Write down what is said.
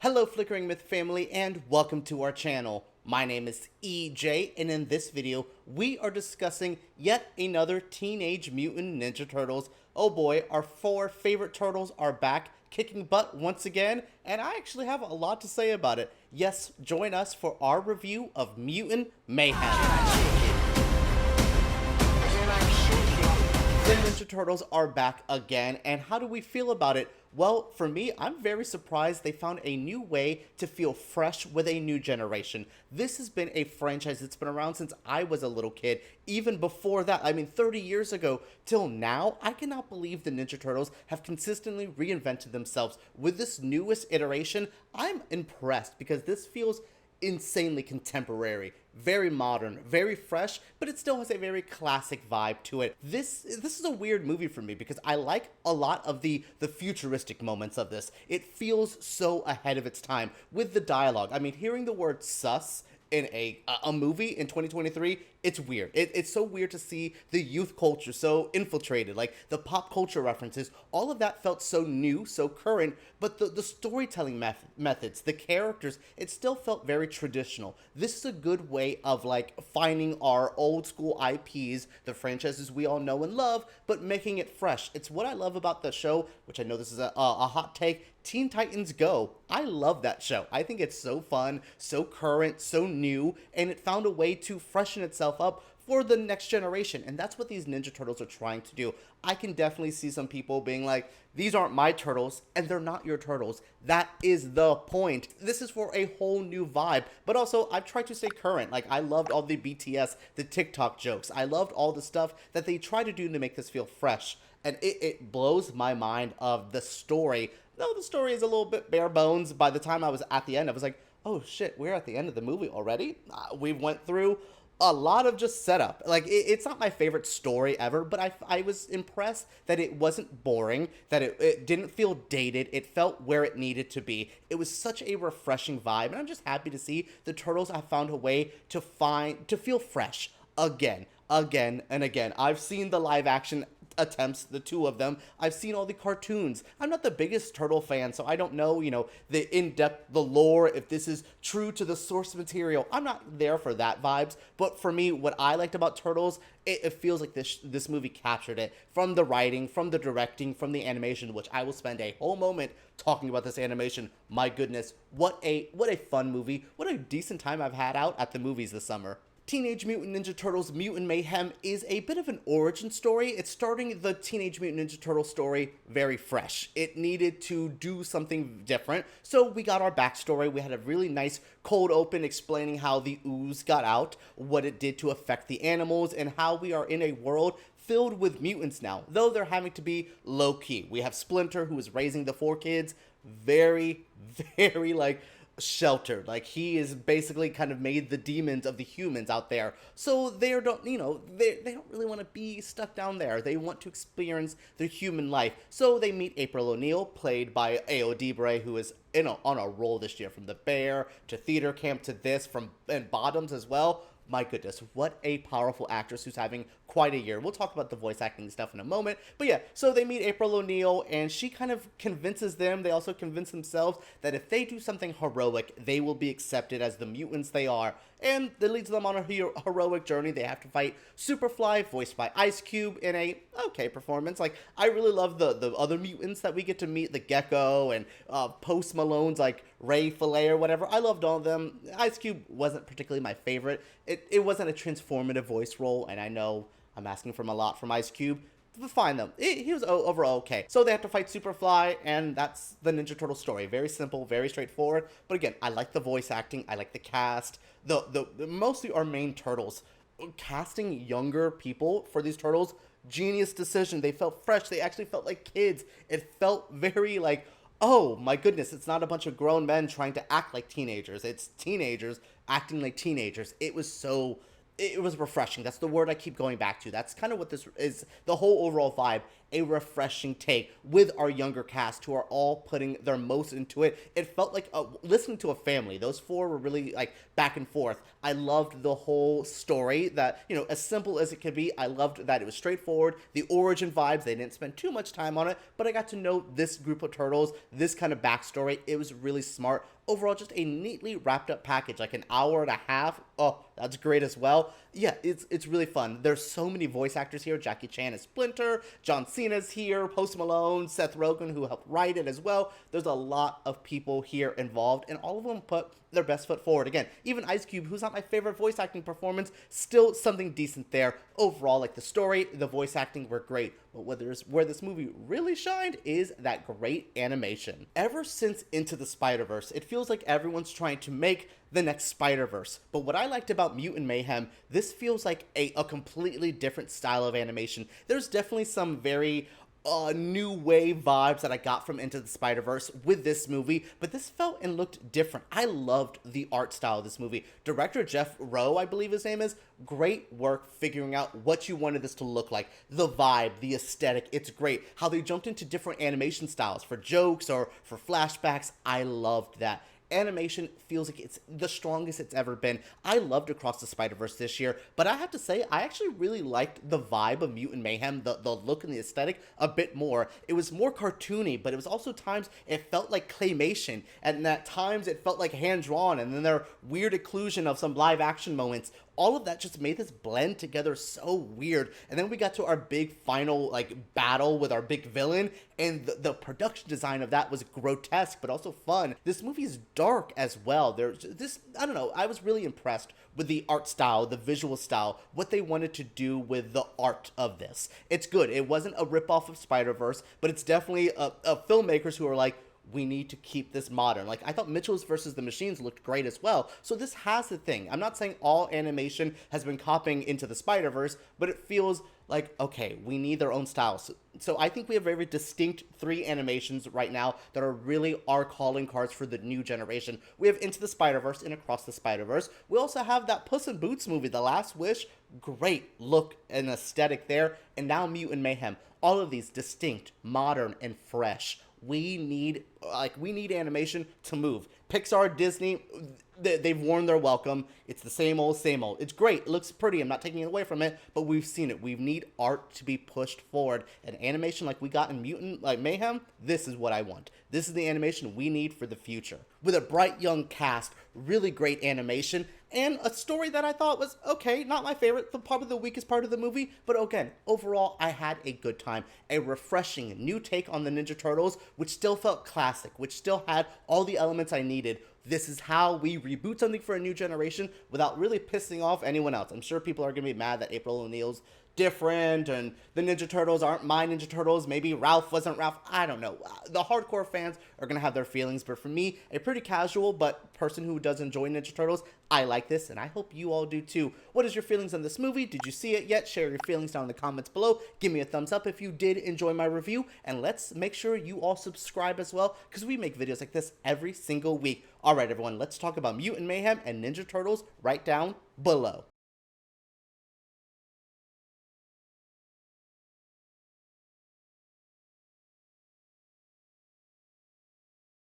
Hello Flickering Myth family and welcome to our channel. My name is EJ and in this video we are discussing yet another Teenage Mutant Ninja Turtles. Oh boy, our 4 favorite turtles are back kicking butt once again, and I actually have a lot to say about it. Yes, join us for our review of Mutant Mayhem. The Ninja Turtles are back again, and how do we feel about it? Well, for me, I'm very surprised they found a new way to feel fresh with a new generation. This has been a franchise that's been around since I was a little kid. Even before that, 30 years ago till now, I cannot believe the Ninja Turtles have consistently reinvented themselves. With this newest iteration, I'm impressed because this feels insanely contemporary, very modern, very fresh, but it still has a very classic vibe to it. This is a weird movie for me because I like a lot of the futuristic moments of this. It feels so ahead of its time with the dialogue. Hearing the word sus in a movie in 2023, it's weird. It's so weird to see the youth culture so infiltrated, like the pop culture references. All of that felt so new, so current, but the storytelling methods, the characters, it still felt very traditional. This is a good way of finding our old school IPs, the franchises we all know and love, but making it fresh. It's what I love about the show, which I know this is a hot take, Teen Titans Go. I love that show. I think it's so fun, so current, so new, and it found a way to freshen itself up for the next generation, and that's what these Ninja Turtles are trying to do. I can definitely see some people being like, these aren't my turtles, and they're not your turtles. That is the point. This is for a whole new vibe, but also I've tried to stay current. I loved all the BTS, the TikTok jokes. I loved all the stuff that they try to do to make this feel fresh, and it blows my mind of the story. Though the story is a little bit bare bones, by the time I was at the end, I was like, oh shit, we're at the end of the movie already? We went through a lot of just setup. It's not my favorite story ever, but I was impressed that it wasn't boring, that it didn't feel dated, it felt where it needed to be. It was such a refreshing vibe, and I'm just happy to see the Turtles have found a way to feel fresh again, and again. I've seen the live action attempts, the 2 of them. I've seen all the cartoons. I'm not the biggest turtle fan, so I don't know, the in-depth, the lore, if this is true to the source material. I'm not there for that vibes, but for me, what I liked about Turtles, it feels like this movie captured it. From the writing, from the directing, from the animation, which I will spend a whole moment talking about this animation. My goodness, what a fun movie. What a decent time I've had out at the movies this summer. Teenage Mutant Ninja Turtles Mutant Mayhem is a bit of an origin story. It's starting the Teenage Mutant Ninja Turtle story very fresh. It needed to do something different, so we got our backstory. We had a really nice cold open explaining how the ooze got out, what it did to affect the animals, and how we are in a world filled with mutants now, though they're having to be low-key. We have Splinter, who is raising the 4 kids, very, sheltered. He is basically kind of made the demons of the humans out there, so they don't really want to be stuck down there. They want to experience their human life, so they meet April O'Neil, played by A.O. Debray, who is on a roll this year, from The Bear to Theater Camp to this, and Bottoms as well. My goodness, what a powerful actress who's having quite a year. We'll talk about the voice acting stuff in a moment. But yeah, so they meet April O'Neil, and she kind of convinces them, they also convince themselves, that if they do something heroic, they will be accepted as the mutants they are. And that leads them on a heroic journey. They have to fight Superfly, voiced by Ice Cube, in a okay performance. I really love the other mutants that we get to meet, the Gecko and Post Malone's Ray Fillet or whatever. I loved all of them. Ice Cube wasn't particularly my favorite. It wasn't a transformative voice role, and I know I'm asking from a lot from Ice Cube, but fine though. He was overall okay. So they have to fight Superfly, and that's the Ninja Turtle story. Very simple, very straightforward. But again, I like the voice acting. I like the cast. The mostly our main turtles. Casting younger people for these turtles, genius decision. They felt fresh. They actually felt like kids. It felt very oh my goodness, it's not a bunch of grown men trying to act like teenagers. It's teenagers acting like teenagers. It was refreshing. That's the word I keep going back to. That's kind of what this is, the whole overall vibe. a refreshing take with our younger cast who are all putting their most into it. It felt like listening to a family. Those four were really like back and forth. I loved the whole story that, you know, as simple as it could be. I loved that it was straightforward. The origin vibes, they didn't spend too much time on it, but I got to know this group of turtles, this kind of backstory. It was really smart. Overall, just a neatly wrapped up package, like an hour and a half. Oh, that's great as well. Yeah, it's really fun. There's so many voice actors here. Jackie Chan is Splinter, John Cena's here, Post Malone, Seth Rogen, who helped write it as well. There's a lot of people here involved, and all of them put their best foot forward. Again, even Ice Cube, who's not my favorite voice acting performance, still something decent there. Overall, like the story, the voice acting were great. But where this movie really shined is that great animation. Ever since Into the Spider-Verse, it feels like everyone's trying to make the next Spider-Verse. But what I liked about Mutant Mayhem, this feels like a completely different style of animation. There's definitely some very new wave vibes that I got from Into the Spider-Verse with this movie, but this felt and looked different. I loved the art style of this movie. Director Jeff Rowe, I believe his name is, great work figuring out what you wanted this to look like. The vibe, the aesthetic, it's great. How they jumped into different animation styles for jokes or for flashbacks, I loved that. Animation feels like it's the strongest it's ever been. I loved Across the Spider-Verse this year, but I have to say, I actually really liked the vibe of Mutant Mayhem, the look and the aesthetic a bit more. It was more cartoony, but it was also times it felt like claymation, and at times it felt like hand-drawn, and then there were weird occlusion of some live-action moments. All of that just made this blend together so weird. And then we got to our big final like battle with our big villain, and the production design of that was grotesque but also fun. This movie is dark as well. There's this, I don't know, I was really impressed with the art style, the visual style, what they wanted to do with the art of this. It's good. It wasn't a ripoff of Spider-Verse, but it's definitely filmmakers who are like, we need to keep this modern. Like, I thought Mitchell's versus the Machines looked great as well. So this has the thing. I'm not saying all animation has been copying Into the Spider-Verse, but it feels like, okay, we need their own styles. So I think we have very distinct three animations right now that are really our calling cards for the new generation. We have Into the Spider-Verse and Across the Spider-Verse. We also have that Puss in Boots movie, The Last Wish. Great look and aesthetic there. And now Mutant Mayhem. All of these distinct, modern, and fresh. We need animation to move. Pixar, Disney, they've worn their welcome. It's the same old, same old. It's great. It looks pretty. I'm not taking it away from it, but we've seen it. We need art to be pushed forward. And animation like we got in Mutant Mayhem, this is what I want. This is the animation we need for the future. With a bright young cast, really great animation, and a story that I thought was okay, not my favorite, probably the weakest part of the movie, but again, overall, I had a good time. A refreshing new take on the Ninja Turtles, which still felt classic, which still had all the elements I needed. This is how we reboot something for a new generation without really pissing off anyone else. I'm sure people are going to be mad that April O'Neil's different and the Ninja Turtles aren't my Ninja Turtles. Maybe Ralph wasn't Ralph. I don't know. The hardcore fans are going to have their feelings, but for me, a pretty casual but person who does enjoy Ninja Turtles, I like this, and I hope you all do too. What is your feelings on this movie? Did you see it yet? Share your feelings down in the comments below. Give me a thumbs up if you did enjoy my review, and let's make sure you all subscribe as well, because we make videos like this every single week. Alright everyone, let's talk about Mutant Mayhem and Ninja Turtles right down below.